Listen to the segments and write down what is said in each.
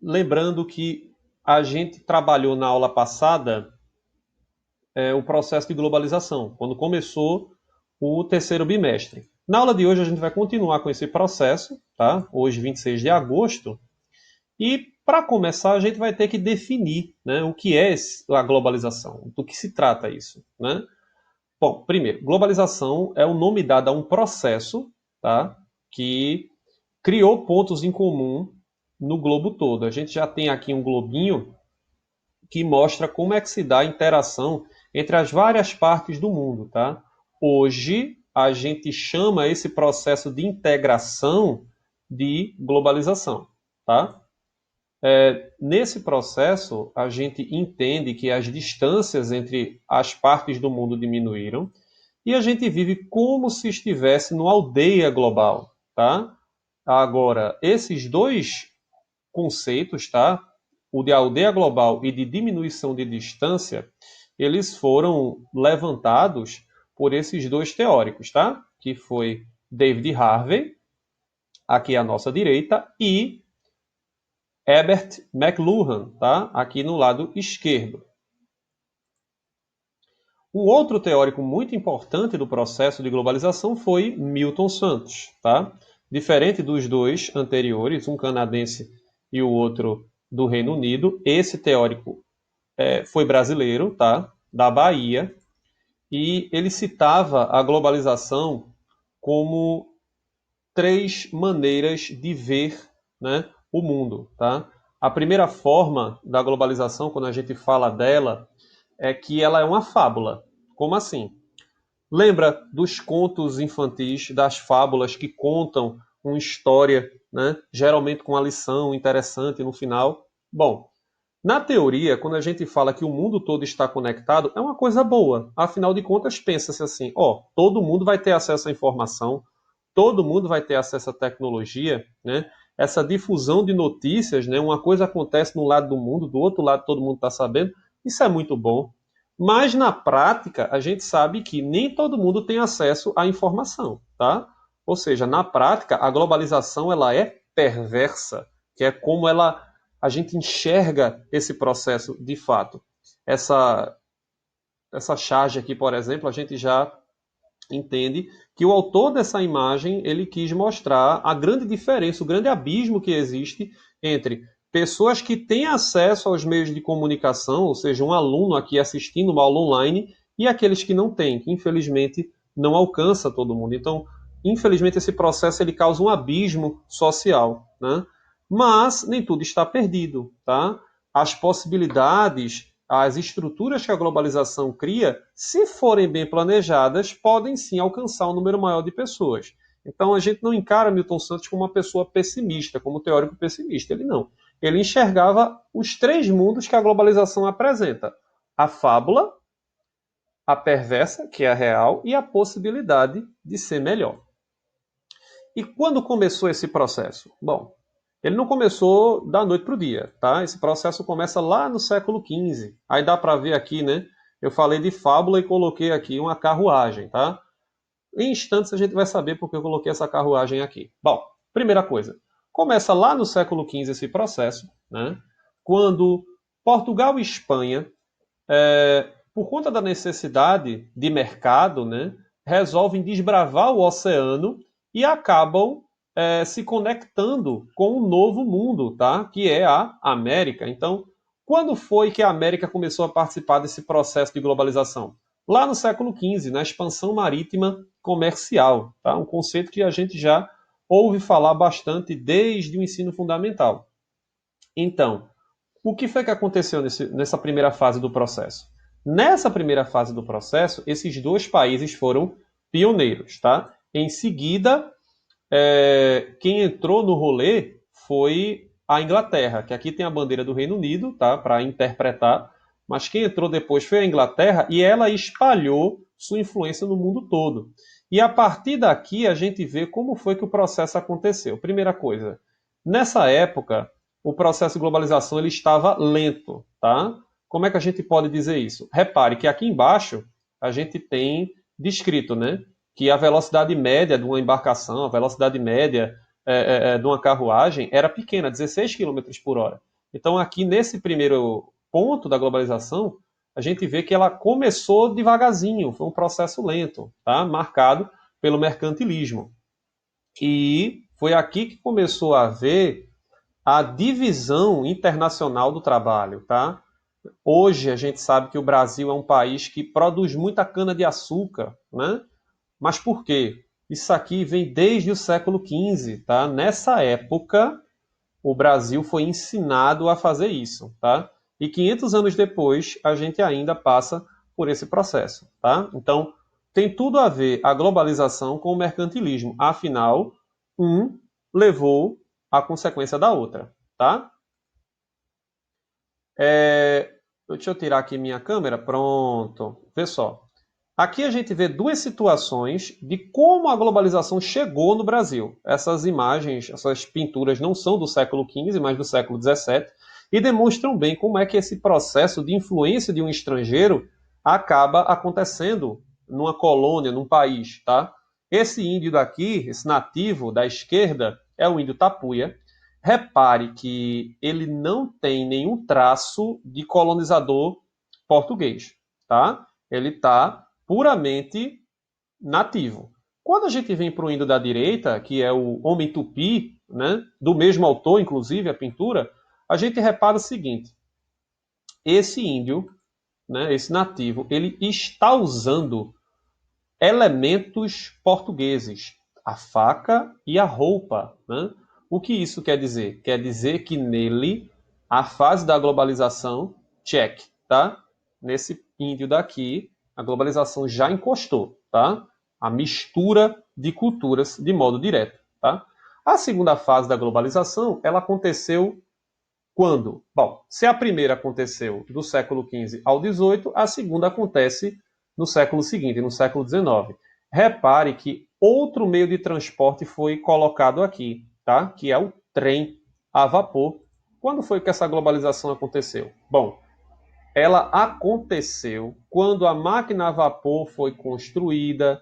Lembrando que a gente trabalhou na aula passada o processo de globalização, quando começou o terceiro bimestre. Na aula de hoje a gente vai continuar com esse processo, tá? Hoje, 26 de agosto. E para começar, a gente vai ter que definir, né, o que é a globalização, do que se trata isso, né? Bom, primeiro, globalização é o nome dado a um processo, tá, que criou pontos em comum no globo todo. A gente já tem aqui um globinho que mostra como é que se dá a interação entre as várias partes do mundo, tá? Hoje, a gente chama esse processo de integração de globalização, tá? Nesse processo, a gente entende que as distâncias entre as partes do mundo diminuíram e a gente vive como se estivesse numa aldeia global, tá? Agora, esses dois conceitos, tá? O de aldeia global e de diminuição de distância, eles foram levantados por esses dois teóricos, tá? Que foi David Harvey, aqui à nossa direita, e Herbert McLuhan, tá? Aqui no lado esquerdo. Um outro teórico muito importante do processo de globalização foi Milton Santos, tá? Diferente dos dois anteriores, um canadense e o outro do Reino Unido, esse teórico foi brasileiro, tá? Da Bahia, e ele citava a globalização como três maneiras de ver, né, o mundo, tá? A primeira forma da globalização, quando a gente fala dela, é que ela é uma fábula. Como assim? Lembra dos contos infantis, das fábulas que contam uma história, né, geralmente com uma lição interessante no final? Bom, na teoria, quando a gente fala que o mundo todo está conectado, é uma coisa boa. Afinal de contas, pensa-se assim, ó, todo mundo vai ter acesso à informação, todo mundo vai ter acesso à tecnologia, né? Essa difusão de notícias, né? Uma coisa acontece num lado do mundo, do outro lado todo mundo está sabendo. Isso é muito bom. Mas na prática, a gente sabe que nem todo mundo tem acesso à informação, tá? Ou seja, na prática, a globalização ela é perversa, que é como a gente enxerga esse processo de fato. Essa charge aqui, por exemplo, a gente já entende que o autor dessa imagem ele quis mostrar a grande diferença, o grande abismo que existe entre pessoas que têm acesso aos meios de comunicação, ou seja, um aluno aqui assistindo uma aula online, e aqueles que não têm, que infelizmente não alcança todo mundo. Então, infelizmente, esse processo ele causa um abismo social, né? Mas nem tudo está perdido, tá? As possibilidades, as estruturas que a globalização cria, se forem bem planejadas, podem sim alcançar um número maior de pessoas. Então a gente não encara Milton Santos como uma pessoa pessimista, como teórico pessimista. Ele não. Ele enxergava os três mundos que a globalização apresenta: a fábula, a perversa, que é a real, e a possibilidade de ser melhor. E quando começou esse processo? Bom, ele não começou da noite para o dia, tá? Esse processo começa lá no século XV. Aí dá para ver aqui, né? Eu falei de fábula e coloquei aqui uma carruagem, tá? Em instantes a gente vai saber porque eu coloquei essa carruagem aqui. Bom, primeira coisa, começa lá no século XV esse processo, né? Quando Portugal e Espanha, por conta da necessidade de mercado, né, resolvem desbravar o oceano e acabam se conectando com um novo mundo, tá? Que é a América. Então, quando foi que a América começou a participar desse processo de globalização? Lá no século XV, na expansão marítima comercial, tá? Um conceito que a gente já ouve falar bastante desde o ensino fundamental. Então, o que foi que aconteceu nessa primeira fase do processo? Nessa primeira fase do processo, esses dois países foram pioneiros, tá? Em seguida, quem entrou no rolê foi a Inglaterra, que aqui tem a bandeira do Reino Unido, tá? Para interpretar. Mas quem entrou depois foi a Inglaterra e ela espalhou sua influência no mundo todo. E a partir daqui a gente vê como foi que o processo aconteceu. Primeira coisa, nessa época o processo de globalização ele estava lento, tá? Como é que a gente pode dizer isso? Repare que aqui embaixo a gente tem descrito, né, que a velocidade média de uma embarcação, a velocidade média de uma carruagem era pequena, 16 quilômetros por hora. Então, aqui nesse primeiro ponto da globalização, a gente vê que ela começou devagarzinho, foi um processo lento, tá? Marcado pelo mercantilismo. E foi aqui que começou a haver a divisão internacional do trabalho, tá? Hoje a gente sabe que o Brasil é um país que produz muita cana-de-açúcar, né? Mas por quê? Isso aqui vem desde o século XV, tá? Nessa época, o Brasil foi ensinado a fazer isso, tá? E 500 anos depois, a gente ainda passa por esse processo, tá? Então, tem tudo a ver a globalização com o mercantilismo. Afinal, um levou à consequência da outra, tá? Deixa eu tirar aqui minha câmera. Pronto. Vê só. Aqui a gente vê duas situações de como a globalização chegou no Brasil. Essas imagens, essas pinturas não são do século XV, mas do século XVII, e demonstram bem como é que esse processo de influência de um estrangeiro acaba acontecendo numa colônia, num país, tá? Esse índio daqui, esse nativo da esquerda, é o índio Tapuia. Repare que ele não tem nenhum traço de colonizador português, tá? Ele está puramente nativo. Quando a gente vem para o índio da direita, que é o Homem Tupi, né, do mesmo autor, inclusive, a pintura, a gente repara o seguinte: esse índio, né, esse nativo, ele está usando elementos portugueses, a faca e a roupa. Né? O que isso quer dizer? Quer dizer que nele a fase da globalização, check, tá? Nesse índio daqui, a globalização já encostou, tá? A mistura de culturas de modo direto, tá? A segunda fase da globalização, ela aconteceu quando? Bom, se a primeira aconteceu do século XV ao XVIII, a segunda acontece no século seguinte, no século XIX. Repare que outro meio de transporte foi colocado aqui, tá? Que é o trem a vapor. Quando foi que essa globalização aconteceu? Bom, ela aconteceu quando a máquina a vapor foi construída,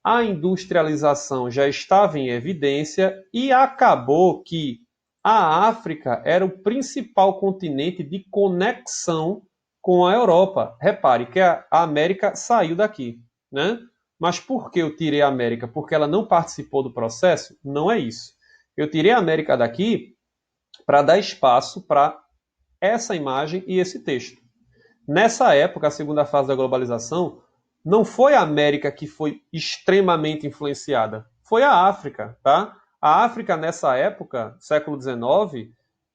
a industrialização já estava em evidência e acabou que a África era o principal continente de conexão com a Europa. Repare que a América saiu daqui, né? Mas por que eu tirei a América? Porque ela não participou do processo? Não é isso. Eu tirei a América daqui para dar espaço para essa imagem e esse texto. Nessa época, a segunda fase da globalização, não foi a América que foi extremamente influenciada, foi a África, tá? A África, nessa época, século XIX,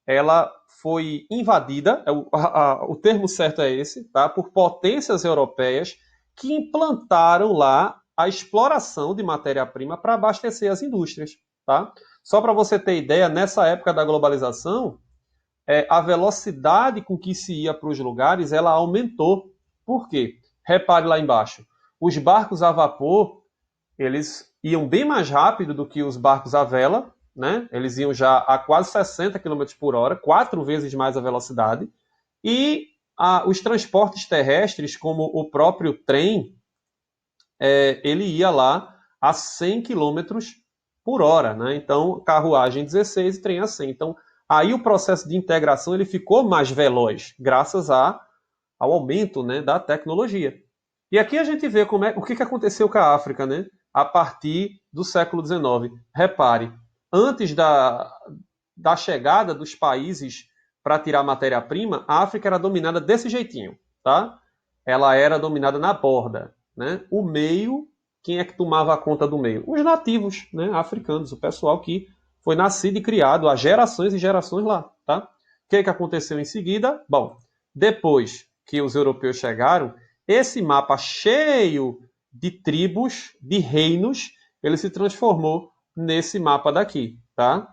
ela foi invadida, o termo certo é esse, tá? Por potências europeias que implantaram lá a exploração de matéria-prima para abastecer as indústrias, tá? Só para você ter ideia, nessa época da globalização, a velocidade com que se ia para os lugares, ela aumentou. Por quê? Repare lá embaixo. Os barcos a vapor, eles iam bem mais rápido do que os barcos a vela, né? Eles iam já a quase 60 quilômetros por hora, 4 vezes mais a velocidade. E os transportes terrestres, como o próprio trem, ele ia lá a 100 quilômetros por hora, né? Então, carruagem 16 e trem a 100. Então, aí o processo de integração ele ficou mais veloz, graças ao aumento, né, da tecnologia. E aqui a gente vê o que aconteceu com a África, né, a partir do século XIX. Repare, antes da chegada dos países para tirar matéria-prima, a África era dominada desse jeitinho, tá? Ela era dominada na borda, né? O meio, quem é que tomava conta do meio? Os nativos, né, africanos, o pessoal que foi nascido e criado há gerações e gerações lá, tá? O que aconteceu em seguida? Bom, depois que os europeus chegaram, esse mapa cheio de tribos, de reinos, ele se transformou nesse mapa daqui, tá?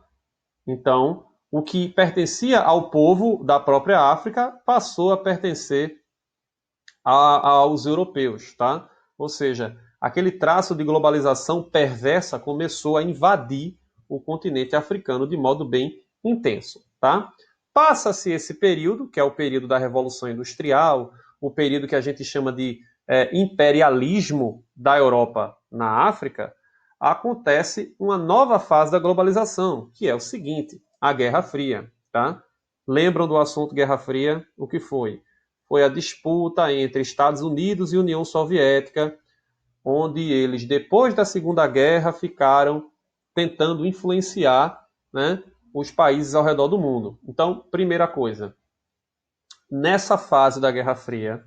Então, o que pertencia ao povo da própria África passou a pertencer aos europeus, tá? Ou seja, aquele traço de globalização perversa começou a invadir o continente africano de modo bem intenso, tá? Passa-se esse período, que é o período da Revolução Industrial, o período que a gente chama de imperialismo da Europa na África, acontece uma nova fase da globalização, que é o seguinte, a Guerra Fria. Tá? Lembram do assunto Guerra Fria? O que foi? Foi a disputa entre Estados Unidos e União Soviética, onde eles, depois da Segunda Guerra, ficaram tentando influenciar, né, os países ao redor do mundo. Então, primeira coisa, nessa fase da Guerra Fria,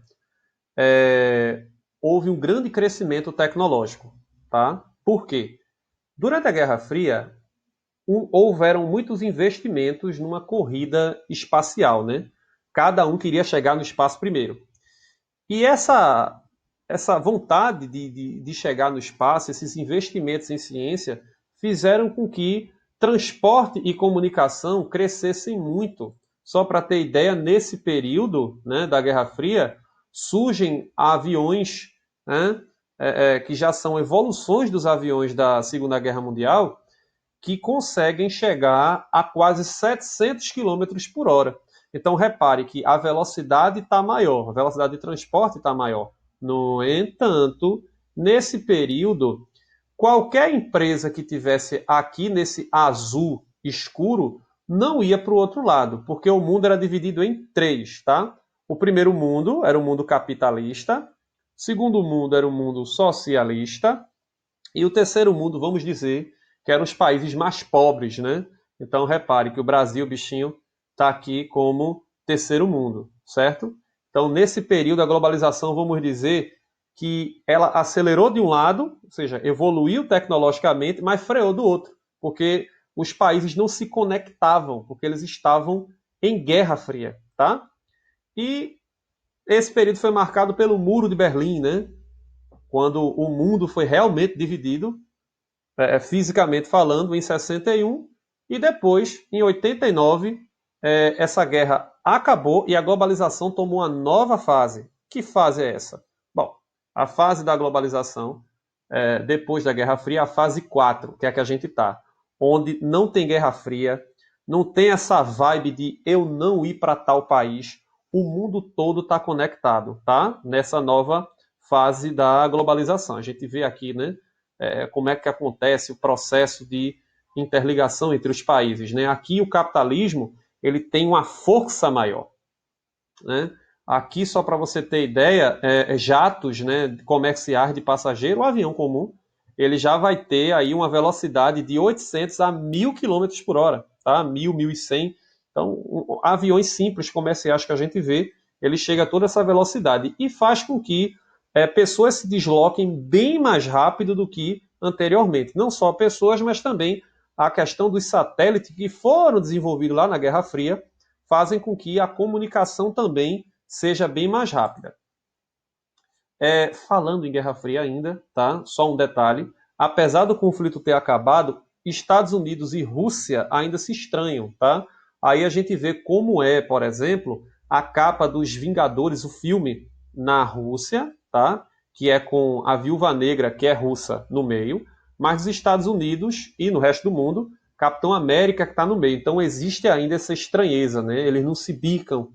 houve um grande crescimento tecnológico. Tá? Por quê? Durante a Guerra Fria, houveram muitos investimentos numa corrida espacial. Né? Cada um queria chegar no espaço primeiro. E essa vontade de chegar no espaço, esses investimentos em ciência, fizeram com que transporte e comunicação crescessem muito. Só para ter ideia, nesse período, né, da Guerra Fria, surgem aviões, né, que já são evoluções dos aviões da Segunda Guerra Mundial, que conseguem chegar a quase 700 quilômetros por hora. Então, repare que a velocidade está maior, a velocidade de transporte está maior. No entanto, nesse período, qualquer empresa que tivesse aqui nesse azul escuro não ia para o outro lado, porque o mundo era dividido em três, tá? O primeiro mundo era o mundo capitalista, o segundo mundo era o mundo socialista, e o terceiro mundo, vamos dizer, que eram os países mais pobres, né? Então, repare que o Brasil, bichinho, está aqui como terceiro mundo, certo? Então, nesse período, a globalização, vamos dizer que ela acelerou de um lado, ou seja, evoluiu tecnologicamente, mas freou do outro, porque os países não se conectavam, porque eles estavam em Guerra Fria, tá? E esse período foi marcado pelo Muro de Berlim, né? Quando o mundo foi realmente dividido, fisicamente falando, em 61, e depois, em 89, essa guerra acabou e a globalização tomou uma nova fase. Que fase é essa? Bom, a fase da globalização, depois da Guerra Fria, a fase 4, que é a que a gente está, onde não tem Guerra Fria, não tem essa vibe de eu não ir para tal país, o mundo todo está conectado, tá? Nessa nova fase da globalização. A gente vê aqui, né, como é que acontece o processo de interligação entre os países, né? Aqui o capitalismo ele tem uma força maior, né? Aqui, só para você ter ideia, jatos, né, comerciais de passageiro, o avião comum, ele já vai ter aí uma velocidade de 800 a 1.000 km por hora, tá? 1.000, 1.100. Então, aviões simples comerciais que a gente vê, ele chega a toda essa velocidade e faz com que pessoas se desloquem bem mais rápido do que anteriormente. Não só pessoas, mas também a questão dos satélites que foram desenvolvidos lá na Guerra Fria fazem com que a comunicação também seja bem mais rápida. Falando em Guerra Fria ainda, tá? Só um detalhe. Apesar do conflito ter acabado, Estados Unidos e Rússia ainda se estranham, tá? Aí a gente vê como por exemplo, a capa dos Vingadores, o filme, na Rússia, tá? Que é com a Viúva Negra, que é russa, no meio, mas nos Estados Unidos e no resto do mundo, Capitão América que está no meio. Então existe ainda essa estranheza, né? Eles não se bicam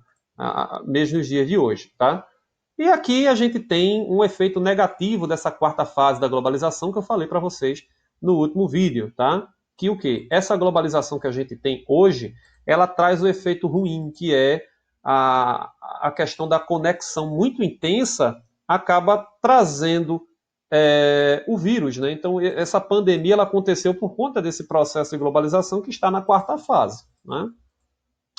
mesmo nos dias de hoje, tá? E aqui a gente tem um efeito negativo dessa quarta fase da globalização que eu falei para vocês no último vídeo, tá? Que o quê? Essa globalização que a gente tem hoje, ela traz o efeito ruim, que é a questão da conexão muito intensa acaba trazendo o vírus, né? Então essa pandemia ela aconteceu por conta desse processo de globalização que está na quarta fase, né?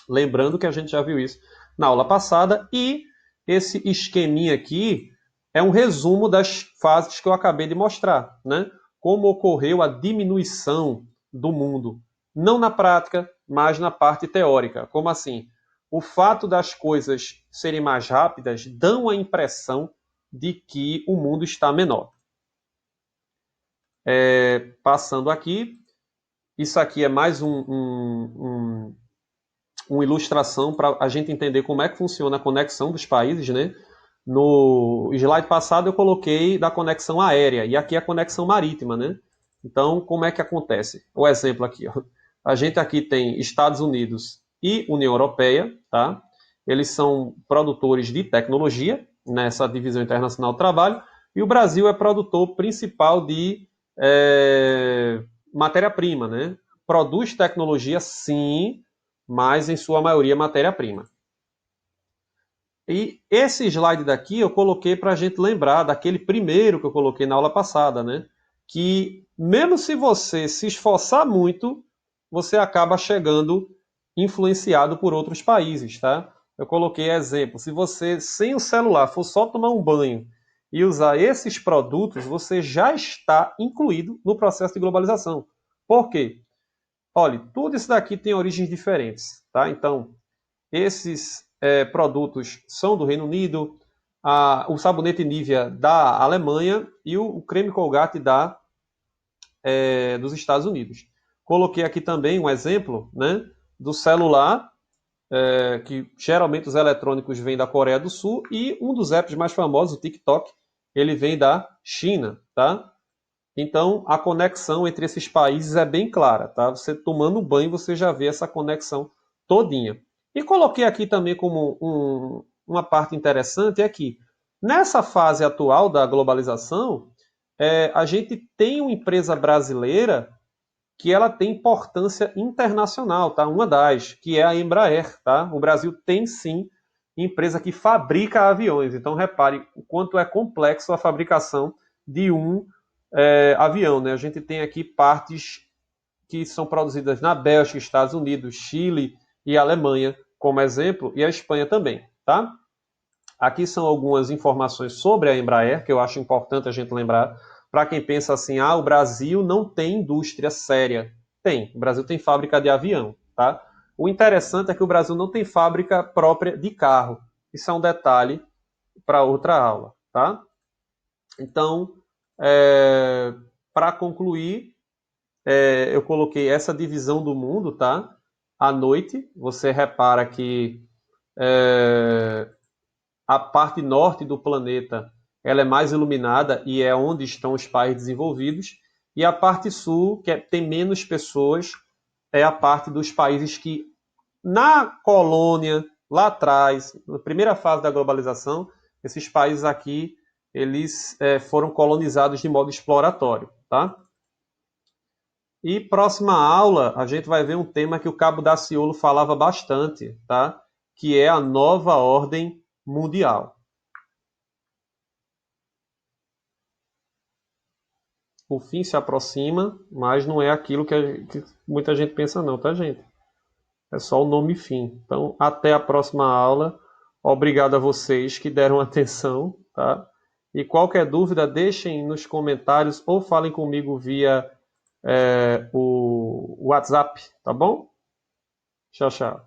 Lembrando que a gente já viu isso na aula passada e esse esqueminha aqui é um resumo das fases que eu acabei de mostrar, né? Como ocorreu a diminuição do mundo, não na prática, mas na parte teórica. Como assim? O fato das coisas serem mais rápidas dão a impressão de que o mundo está menor. Passando aqui, isso aqui é mais uma ilustração para a gente entender como é que funciona a conexão dos países, né? No slide passado eu coloquei da conexão aérea e aqui a conexão marítima, né? Então, como é que acontece? O exemplo aqui, ó. A gente aqui tem Estados Unidos e União Europeia, tá? Eles são produtores de tecnologia nessa divisão internacional do trabalho e o Brasil é produtor principal de matéria-prima, né? Produz tecnologia, sim, mas em sua maioria matéria-prima. E esse slide daqui eu coloquei para a gente lembrar daquele primeiro que eu coloquei na aula passada, né? Que mesmo se você se esforçar muito, você acaba chegando influenciado por outros países, tá? Eu coloquei exemplo. Se você, sem o celular, for só tomar um banho e usar esses produtos, você já está incluído no processo de globalização. Por quê? Olha, tudo isso daqui tem origens diferentes, tá? Então, esses produtos são do Reino Unido, o sabonete Nivea da Alemanha e o creme Colgate dos Estados Unidos. Coloquei aqui também um exemplo, né, do celular, que geralmente os eletrônicos vêm da Coreia do Sul, e um dos apps mais famosos, o TikTok, ele vem da China, tá? Então, a conexão entre esses países é bem clara, tá? Você tomando banho, você já vê essa conexão todinha. E coloquei aqui também como uma parte interessante é que nessa fase atual da globalização, a gente tem uma empresa brasileira que ela tem importância internacional, tá? Uma das, que é a Embraer, tá? O Brasil tem sim empresa que fabrica aviões. Então repare o quanto é complexo a fabricação de um avião, né? A gente tem aqui partes que são produzidas na Bélgica, Estados Unidos, Chile e Alemanha, como exemplo, e a Espanha também, tá? Aqui são algumas informações sobre a Embraer, que eu acho importante a gente lembrar, para quem pensa assim, o Brasil não tem indústria séria. Tem, o Brasil tem fábrica de avião, tá? O interessante é que o Brasil não tem fábrica própria de carro. Isso é um detalhe para outra aula, tá? Então, para concluir, eu coloquei essa divisão do mundo, tá? À noite, você repara que a parte norte do planeta ela é mais iluminada e é onde estão os países desenvolvidos, e a parte sul, tem menos pessoas, é a parte dos países que, na colônia, lá atrás, na primeira fase da globalização, esses países aqui, eles foram colonizados de modo exploratório, tá? E próxima aula, a gente vai ver um tema que o Cabo Daciolo falava bastante, tá? Que é a nova ordem mundial. O fim se aproxima, mas não é aquilo que muita gente pensa não, tá, gente? É só o nome fim. Então, até a próxima aula. Obrigado a vocês que deram atenção, tá? E qualquer dúvida, deixem nos comentários ou falem comigo via o WhatsApp, tá bom? Tchau, tchau.